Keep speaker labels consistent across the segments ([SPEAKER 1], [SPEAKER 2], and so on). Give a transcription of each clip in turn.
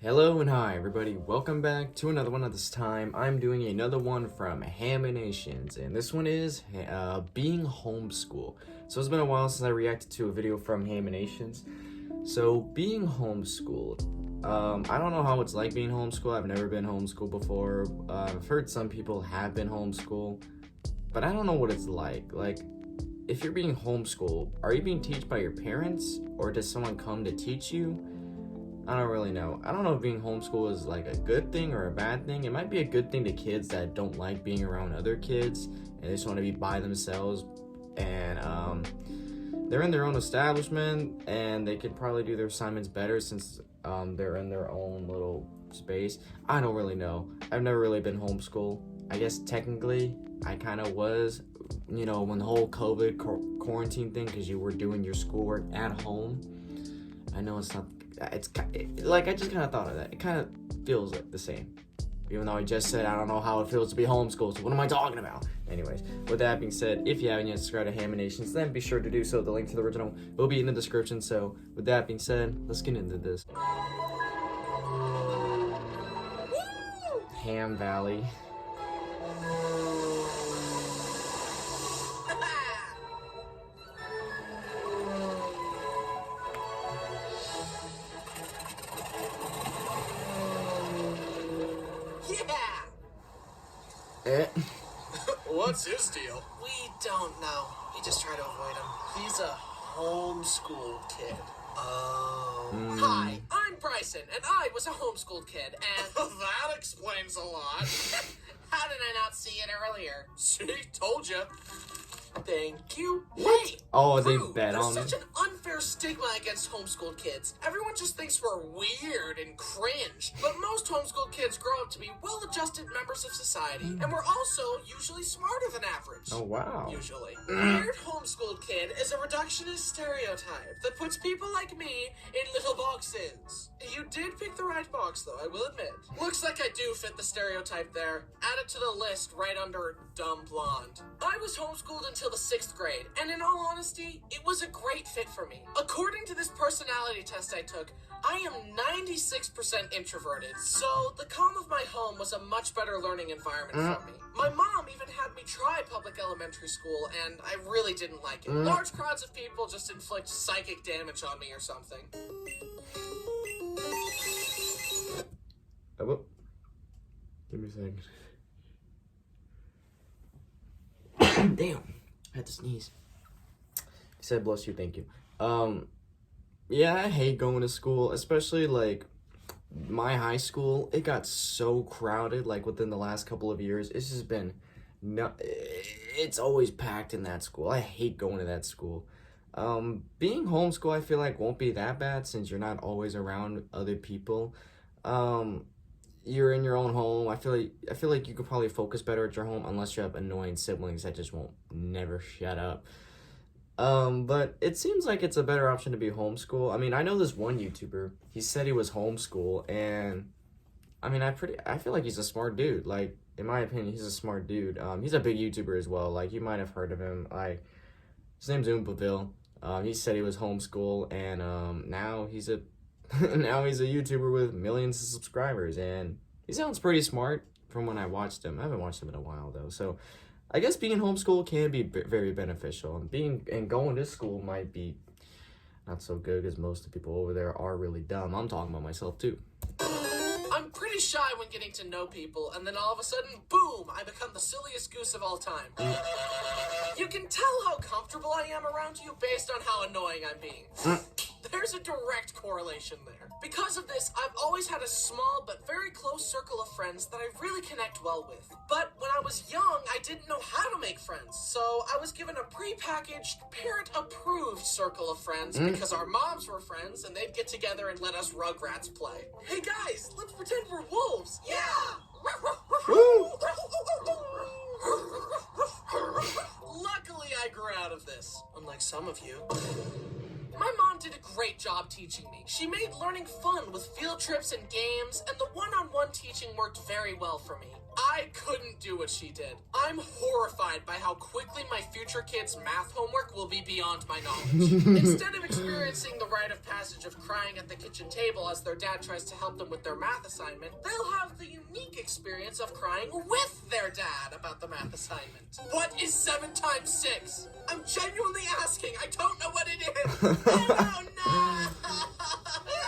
[SPEAKER 1] Hello and hi everybody, welcome back to another one. At this time I'm doing another one from Haminations, and this one is being homeschooled. So it's been a while since I reacted to a video from Haminations. So being homeschooled, I don't know how it's like being homeschooled. I've never been homeschooled before. I've heard some people have been homeschooled, but I don't know what it's like. Like, if you're being homeschooled, are you being taught by your parents, or does someone come to teach you? I don't really know. I don't know if being homeschooled is like a good thing or a bad thing. It might be a good thing to kids that don't like being around other kids and they just want to be by themselves, and they're in their own establishment and they could probably do their assignments better since they're in their own little space. I don't really know. I've never really been homeschooled. I guess technically I kind of was, you know, when the whole COVID quarantine thing, because you were doing your schoolwork at home. I know it's not. It's like, I just kind of thought of that. It kind of feels like the same, even though I just said I don't know how it feels to be homeschooled. So what am I talking about? Anyways, with that being said, if you haven't yet subscribed to Haminations, then be sure to do so. The link to the original will be in the description. So with that being said, let's get into this. Ham Valley.
[SPEAKER 2] What's his deal?
[SPEAKER 3] We don't know. We just try to avoid him. He's a homeschooled kid. Oh. Hi, I'm Bryson, and I was a homeschooled kid, and...
[SPEAKER 2] That explains a lot.
[SPEAKER 3] How did I not see it earlier?
[SPEAKER 2] See, told you.
[SPEAKER 3] Thank you.
[SPEAKER 1] What?
[SPEAKER 3] Hey,
[SPEAKER 1] Oh, they
[SPEAKER 3] Drew,
[SPEAKER 1] bet on
[SPEAKER 3] there's
[SPEAKER 1] it.
[SPEAKER 3] such an unfair stigma against homeschooled kids. Everyone just thinks we're weird and cringe. But most homeschooled kids grow up to be well-adjusted members of society, and we're also usually smarter than average.
[SPEAKER 1] Oh, wow.
[SPEAKER 3] Usually. Weird homeschooled kid is a reductionist stereotype that puts people like me in little boxes. You did pick the right box, though, I will admit. Looks like I do fit the stereotype there. Add it to the list right under dumb blonde. I was homeschooled until the 6th grade, and in all honesty, it was a great fit for me. According to this personality test I took, I am 96% introverted, so the calm of my home was a much better learning environment for me. My mom even had me try public elementary school, and I really didn't like it. Large crowds of people just inflict psychic damage on me or something.
[SPEAKER 1] Oh, give me a second. Damn, I had to sneeze. He said bless you, thank you. Yeah, I hate going to school, especially like my high school. It got so crowded, like within the last couple of years. It's just been, it's always packed in that school. I hate going to that school. Being homeschooled, I feel like won't be that bad since you're not always around other people. You're in your own home. I feel like you could probably focus better at your home, unless you have annoying siblings that just won't never shut up. But it seems like it's a better option to be homeschool. I mean, I know this one YouTuber, he said he was homeschool, and I mean, I feel like he's a smart dude. Like, in my opinion, he's a smart dude. He's a big YouTuber as well. Like, you might have heard of him. Like, his name's Oompaville. He said he was homeschool, and now he's a now he's a YouTuber with millions of subscribers, and he sounds pretty smart from when I watched him. I haven't watched him in a while though, so I guess being homeschooled can be very beneficial, and going to school might be not so good because most of the people over there are really dumb. I'm talking about myself too.
[SPEAKER 3] I'm pretty shy when getting to know people, and then all of a sudden, boom, I become the silliest goose of all time. You can tell how comfortable I am around you based on how annoying I'm being. There's a direct correlation there. Because of this, I've always had a small but very close circle of friends that I really connect well with. But when I was young, I didn't know how to make friends, so I was given a pre-packaged, parent-approved circle of friends because our moms were friends and they'd get together and let us Rugrats play. Hey guys, let's pretend we're wolves! Yeah! Luckily, I grew out of this, unlike some of you. My mom did a great job teaching me. She made learning fun with field trips and games, and the one-on-one teaching worked very well for me. I couldn't do what she did. I'm horrified by how quickly my future kids' math homework will be beyond my knowledge. Instead of experiencing the right rite of passage of crying at the kitchen table as their dad tries to help them with their math assignment, they'll have the unique experience of crying with their dad about the math assignment. What is 7 times 6? I'm genuinely asking. I don't know what it is. I don't know.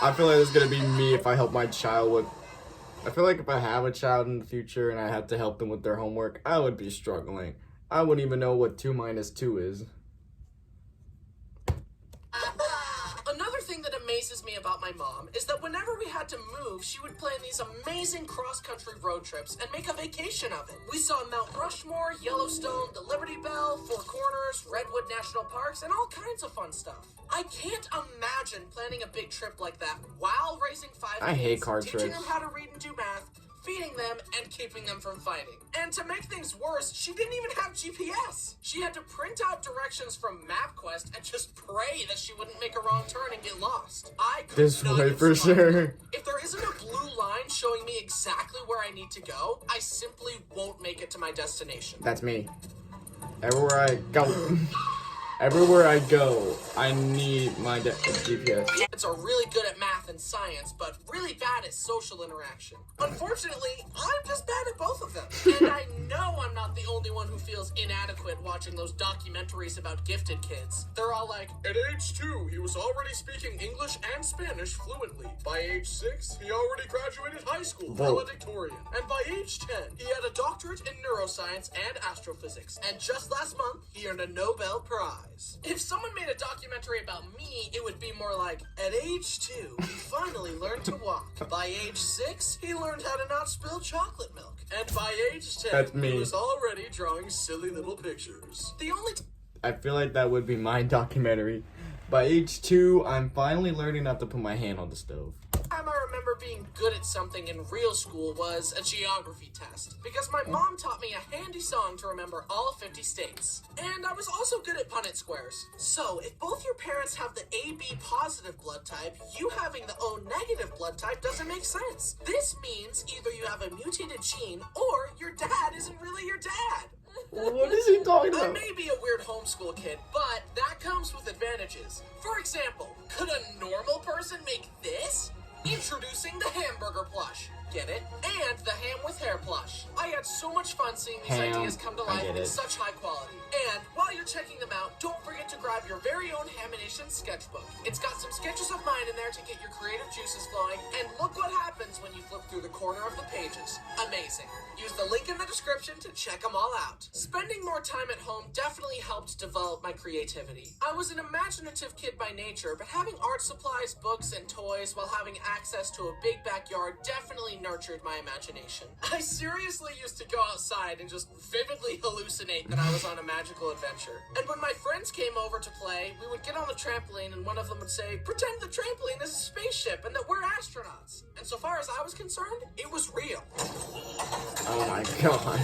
[SPEAKER 1] I feel like it's gonna be me if I help my child with. I feel like if I have a child in the future and I had to help them with their homework, I would be struggling. I wouldn't even know what 2 minus 2 is.
[SPEAKER 3] Another thing that amazes me about my mom is that whenever we had to move, she would plan these amazing cross-country road trips and make a vacation of it. We saw Mount Rushmore, Yellowstone, the Liberty Bell, Four Corners, Redwood National Parks, and all kinds of fun stuff. I can't imagine planning a big trip like that while raising 5 kids,
[SPEAKER 1] I hate car
[SPEAKER 3] teaching
[SPEAKER 1] trips.
[SPEAKER 3] them how to read and do math, feeding them, and keeping them from fighting. And to make things worse, she didn't even have GPS. She had to print out directions from MapQuest and just pray that she wouldn't make a wrong turn and get lost. I could
[SPEAKER 1] This
[SPEAKER 3] not
[SPEAKER 1] way
[SPEAKER 3] have
[SPEAKER 1] for
[SPEAKER 3] survived
[SPEAKER 1] sure.
[SPEAKER 3] that. If there isn't a blue line showing me exactly where I need to go, I simply won't make it to my destination.
[SPEAKER 1] That's me. Everywhere I go. Everywhere I go, I need my GPS.
[SPEAKER 3] Kids are really good at math and science, but really bad at social interaction. Unfortunately, I'm just bad at both of them. And I know I'm not the only one who feels inadequate watching those documentaries about gifted kids. They're all like,
[SPEAKER 2] At age 2, he was already speaking English and Spanish fluently. By age 6, he already graduated high school, valedictorian. And by age 10, he had a doctorate in neuroscience and astrophysics. And just last month, he earned a Nobel Prize. If someone made a documentary about me, it would be more like, at age 2, he finally learned to walk. By age 6, he learned how to not spill chocolate milk. And by age 10,
[SPEAKER 1] That's me.
[SPEAKER 2] he was already drawing silly little pictures.
[SPEAKER 3] The only
[SPEAKER 1] I feel like that would be my documentary. By age 2, I'm finally learning not to put my hand on the stove.
[SPEAKER 3] time I remember being good at something in real school was a geography test, because my mom taught me a handy song to remember all 50 states. And I was also good at Punnett squares. So, if both your parents have the AB positive blood type, you having the O negative blood type doesn't make sense. This means either you have a mutated gene, or your dad isn't really your dad.
[SPEAKER 1] What is he talking
[SPEAKER 3] I
[SPEAKER 1] about?
[SPEAKER 3] may be a weird homeschool kid, but that comes with advantages. For example, could a normal person make this? Introducing the hamburger plush. Get it? And the ham with hair plush. I had so much fun seeing these
[SPEAKER 1] Ham.
[SPEAKER 3] ideas come to
[SPEAKER 1] I
[SPEAKER 3] life
[SPEAKER 1] get
[SPEAKER 3] in
[SPEAKER 1] it.
[SPEAKER 3] such high quality. And while you're checking them out, don't forget to grab your very own Haminations sketchbook. It's got some sketches of mine in there to get your creative juices flowing, and look what happens when you flip through the corner of the pages. Amazing. Use the link in the description to check them all out. Spending more time at home definitely helped develop my creativity. I was an imaginative kid by nature, but having art supplies, books, and toys while having access to a big backyard definitely nurtured my imagination. I seriously used to go outside and just vividly hallucinate that I was on a magical adventure. And when my friends came over to play, we would get on the trampoline and one of them would say, "Pretend the trampoline is a spaceship and that we're astronauts." And so far as I was concerned, it was real.
[SPEAKER 1] Oh my god.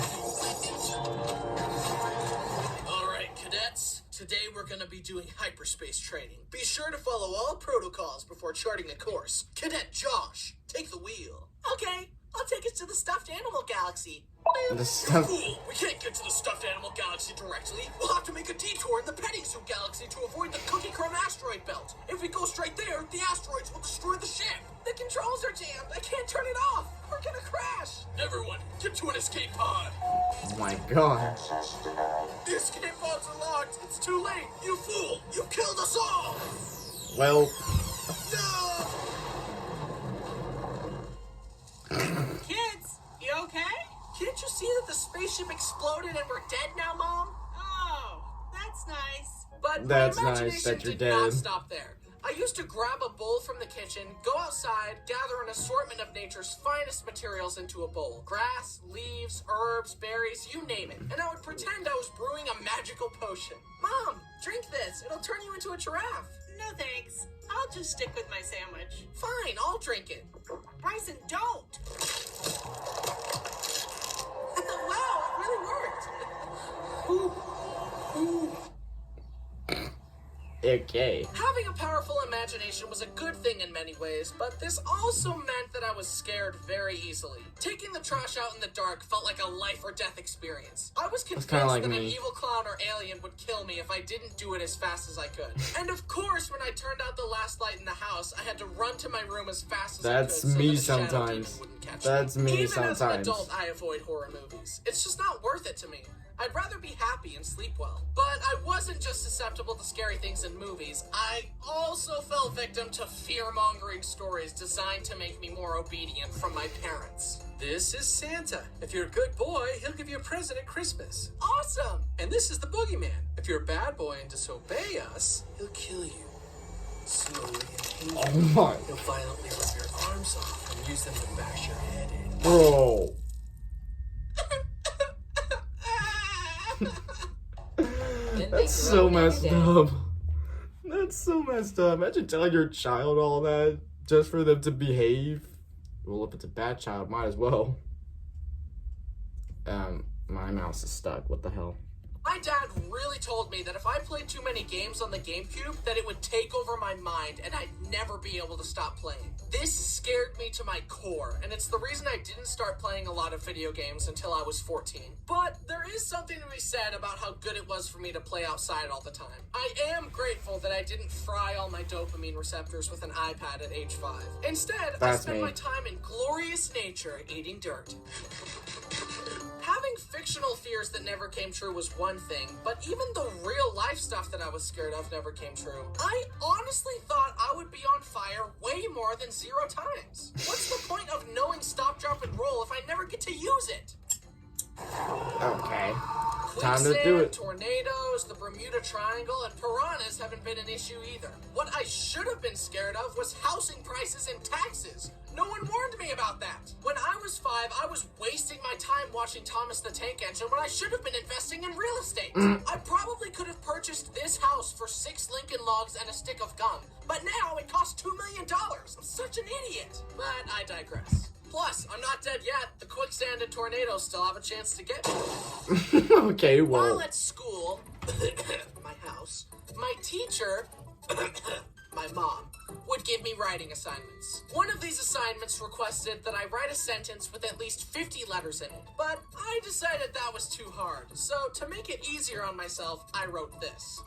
[SPEAKER 3] Alright, cadets. Today we're gonna be doing hyperspace training. Be sure to follow all protocols before charting a course. Cadet Josh, take the wheel. Okay, I'll take us to the stuffed animal galaxy.
[SPEAKER 1] The stuff.
[SPEAKER 3] Cool, we can't get to the stuffed animal galaxy directly. We'll have to make a detour in the petting zoo galaxy to avoid the cookie crumb asteroid belt. If we go straight there, the asteroids will destroy the ship. The controls are jammed. I can't turn it off. We're gonna crash. Everyone, get to an escape pod.
[SPEAKER 1] Oh my god.
[SPEAKER 3] The escape pods are locked. It's too late. You fool. You killed us all.
[SPEAKER 1] Well,
[SPEAKER 3] No.
[SPEAKER 4] Kids, you okay?
[SPEAKER 3] Can't you see that the spaceship exploded and we're dead now, Mom?
[SPEAKER 4] Oh, that's nice.
[SPEAKER 3] But
[SPEAKER 1] That's
[SPEAKER 3] my
[SPEAKER 1] nice
[SPEAKER 3] imagination
[SPEAKER 1] that you're
[SPEAKER 3] did not
[SPEAKER 1] dead.
[SPEAKER 3] stop there. I used to grab a bowl from the kitchen, go outside, gather an assortment of nature's finest materials into a bowl. Grass, leaves, herbs, berries, you name it. And I would pretend I was brewing a magical potion. Mom, drink this. It'll turn you into a giraffe.
[SPEAKER 4] No thanks. I'll just stick with my sandwich.
[SPEAKER 3] Fine, I'll drink it.
[SPEAKER 4] Bryson, don't!
[SPEAKER 3] Wow, it really worked.
[SPEAKER 1] Okay.
[SPEAKER 3] Having a powerful imagination was a good thing in many ways, but this also meant that I was scared very easily. Taking the trash out in the dark felt like a life or death experience. I was convinced
[SPEAKER 1] kinda like
[SPEAKER 3] that an
[SPEAKER 1] me.
[SPEAKER 3] evil clown or alien would kill me if I didn't do it as fast as I could. And of course, when I turned out the last light in the house, I had to run to my room as fast as I could.
[SPEAKER 1] That's
[SPEAKER 3] so
[SPEAKER 1] me
[SPEAKER 3] that a shadow
[SPEAKER 1] sometimes.
[SPEAKER 3] demon wouldn't catch
[SPEAKER 1] That's me
[SPEAKER 3] Even
[SPEAKER 1] sometimes.
[SPEAKER 3] as an adult, I avoid horror movies. It's just not worth it to me. I'd rather be happy and sleep well. But I wasn't just susceptible to scary things in movies. I also fell victim to fear-mongering stories designed to make me more obedient from my parents.
[SPEAKER 2] This is Santa. If you're a good boy, he'll give you a present at Christmas.
[SPEAKER 3] Awesome!
[SPEAKER 2] And this is the boogeyman. If you're a bad boy and disobey us, he'll kill you. Slowly and
[SPEAKER 1] Oh
[SPEAKER 2] painfully.
[SPEAKER 1] my.
[SPEAKER 2] He'll violently rip your arms off and use them to bash your head in.
[SPEAKER 1] Bro. That's so messed up. That's so messed up. Imagine telling your child all that just for them to behave. Well, if it's a bad child, might as well. My mouse is stuck. What the hell?
[SPEAKER 3] My dad really told me that if I played too many games on the GameCube, that it would take over my mind and I'd never be able to stop playing. This scared me to my core, and it's the reason I didn't start playing a lot of video games until I was 14. But there is something to be said about how good it was for me to play outside all the time. I am grateful that I didn't fry all my dopamine receptors with an iPad at age 5. Instead, I
[SPEAKER 1] That's
[SPEAKER 3] spent
[SPEAKER 1] me.
[SPEAKER 3] my time in glorious nature eating dirt. Having fictional fears that never came true was one thing, but even the real life stuff that I was scared of never came true. I honestly thought I would be on fire way more than 0 times. What's the point of knowing stop, drop, and roll if I never get to use it?
[SPEAKER 1] Okay. Time
[SPEAKER 3] Quicksand,
[SPEAKER 1] to do it.
[SPEAKER 3] tornadoes, the Bermuda Triangle, and piranhas haven't been an issue either. What I should have been scared of was housing prices and taxes. No one warned me about that. When I was 5, I was wasting my time watching Thomas the Tank Engine when I should have been investing in real estate. I probably could have purchased this house for 6 Lincoln Logs and a stick of gum, but now it costs $2 million. I'm such an idiot. But I digress. Plus, I'm not dead yet. The quicksand and tornadoes still have a chance to get me.
[SPEAKER 1] Okay,
[SPEAKER 3] While
[SPEAKER 1] well.
[SPEAKER 3] at school, my house, my teacher, my mom, would give me writing assignments. One of these assignments requested that I write a sentence with at least 50 letters in it, but I decided that was too hard. So to make it easier on myself, I wrote this.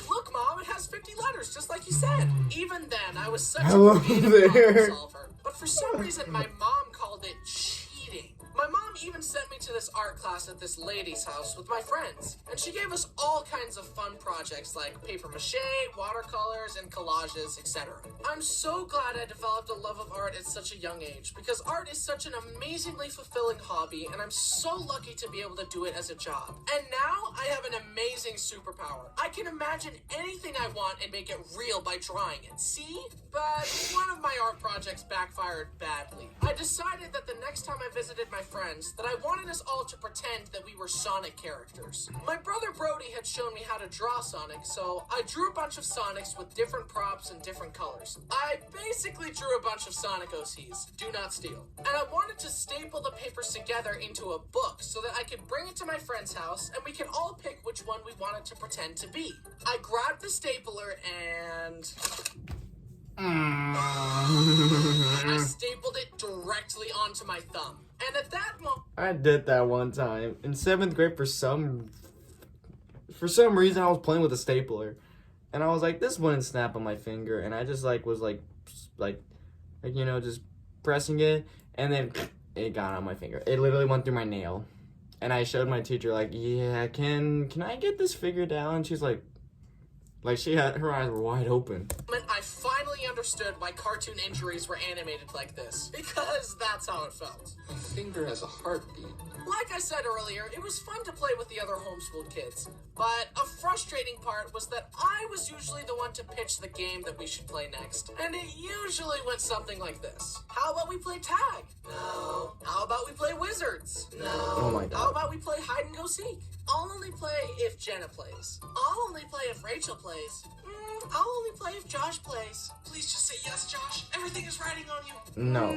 [SPEAKER 3] Look, Mom, it has 50 letters, just like you said. Even then, I was such
[SPEAKER 1] Hello
[SPEAKER 3] a creative
[SPEAKER 1] there.
[SPEAKER 3] problem solver. But for some reason, my mom called it cheating. My mom even sent me to this art class at this lady's house with my friends, and she gave us all kinds of fun projects like paper mache, watercolors, and collages, etc. I'm so glad I developed a love of art at such a young age, because art is such an amazingly fulfilling hobby, and I'm so lucky to be able to do it as a job. And now I have an amazing superpower. I can imagine anything I want and make it real by drawing it. See? But one of my art projects backfired badly. I decided that the next time I visited my friends that I wanted us all to pretend that we were Sonic characters. My brother Brody had shown me how to draw Sonic, so I drew a bunch of Sonics with different props and different colors. I basically drew a bunch of Sonic OCs. Do not steal. And I wanted to staple the papers together into a book so that I could bring it to my friend's house and we could all pick which one we wanted to pretend to be. I grabbed the stapler and I stapled it directly onto my thumb. And at that moment,
[SPEAKER 1] I did that one time in 7th grade. For some reason, I was playing with a stapler, and I was like, this wouldn't snap on my finger, and I just was you know, just pressing it, and then it got on my finger. It literally went through my nail, and I showed my teacher like, yeah, can I get this figured out? And she's like her eyes were wide open.
[SPEAKER 3] I finally understood why cartoon injuries were animated like this, because that's how it felt.
[SPEAKER 2] My finger has a heartbeat.
[SPEAKER 3] Like I said earlier, it was fun to play with the other homeschooled kids, but a frustrating part was that I was usually the one to pitch the game that we should play next, and it usually went something like this. How about we play tag? No. How about we play wizards? No.
[SPEAKER 1] Oh my God.
[SPEAKER 3] How about we play hide and go seek? I'll only play if Jenna plays. I'll only play if Rachel plays. I'll only play if Josh plays. Please just say yes, Josh. Everything is riding on you.
[SPEAKER 1] No.
[SPEAKER 3] I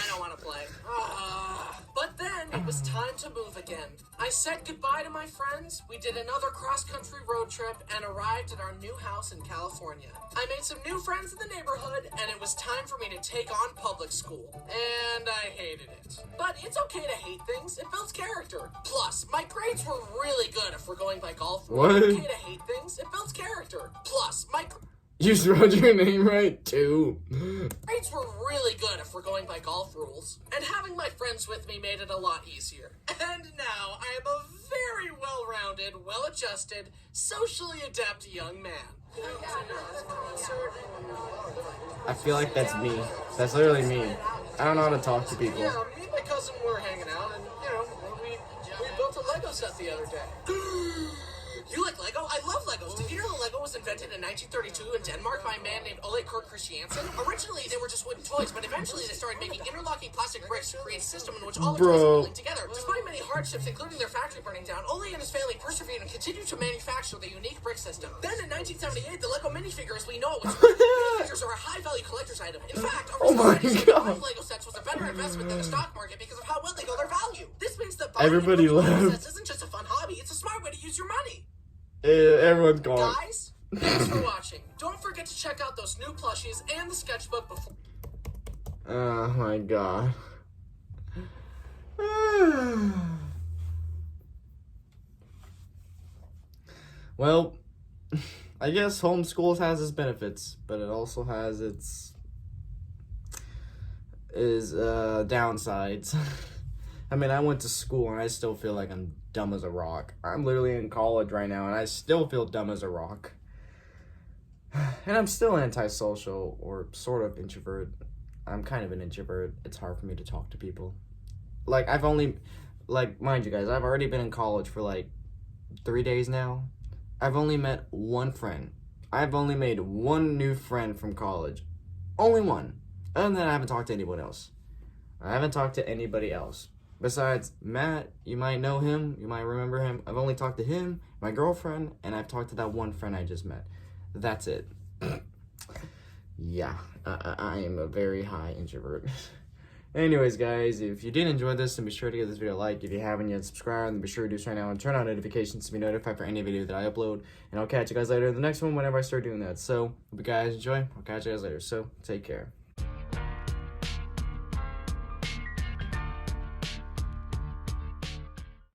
[SPEAKER 3] don't want to play. But then it was time to move again. I said goodbye to my friends, we did another cross-country road trip, and arrived at our new house in California. I made some new friends in the neighborhood, and it was time for me to take on public school. And I hated it. But it's okay to hate things, it builds character. Plus, my grades were really good if we're going by golf.
[SPEAKER 1] What?
[SPEAKER 3] It's okay to hate things, it builds character. Plus, my
[SPEAKER 1] You spelled your name right, too.
[SPEAKER 3] grades were really good if we're going by golf rules. And having my friends with me made it a lot easier. And now I am a very well-rounded, well-adjusted, socially adept young man.
[SPEAKER 1] I feel like that's me. That's literally me. I don't know how to talk to people.
[SPEAKER 3] Yeah, me and my cousin were hanging out, and, we built a Lego set the other day. You like Lego? I love Legos. Did you know that Lego was invented in 1932 in Denmark by a man named Ole Kurt Christiansen? Originally, they were just wooden toys, but eventually they started making interlocking plastic bricks to create a system in which all the toys were linked together. Despite many hardships, including their factory burning down, Ole and his family persevered and continued to manufacture the unique brick system. Then in 1978, the Lego minifigure as we know it was minifigures are a high-value collector's item. In fact,
[SPEAKER 1] Oh my God.
[SPEAKER 3] Lego sets was a better investment than the stock market because of how well they go their value. This means that
[SPEAKER 1] Everybody
[SPEAKER 3] buying Lego
[SPEAKER 1] left.
[SPEAKER 3] sets isn't just a fun hobby, it's a smart way to use your money.
[SPEAKER 1] Everyone's gone.
[SPEAKER 3] Guys, thanks for watching. Don't forget to check out those new plushies and the sketchbook before.
[SPEAKER 1] Oh my God. Well, I guess homeschool has its benefits, but it also has its downsides. I mean, I went to school and I still feel like I'm dumb as a rock. I'm literally in college right now and I still feel dumb as a rock. And I'm still antisocial or sort of introvert. I'm kind of an introvert. It's hard for me to talk to people. Like, mind you guys, I've already been in college for like 3 days now. I've only met one friend. I've only made one new friend from college. Only one. Other than that, I haven't talked to anyone else. I haven't talked to anybody else. Besides Matt, you might know him, you might remember him. I've only talked to him, my girlfriend, and I've talked to that one friend I just met. That's it. Yeah, I am a very high introvert. Anyways, guys, if you did enjoy this, then be sure to give this video a like. If you haven't yet, subscribe, and be sure to do so right now and turn on notifications to be notified for any video that I upload. And I'll catch you guys later in the next one whenever I start doing that. So, hope you guys enjoy. I'll catch you guys later. So, take care.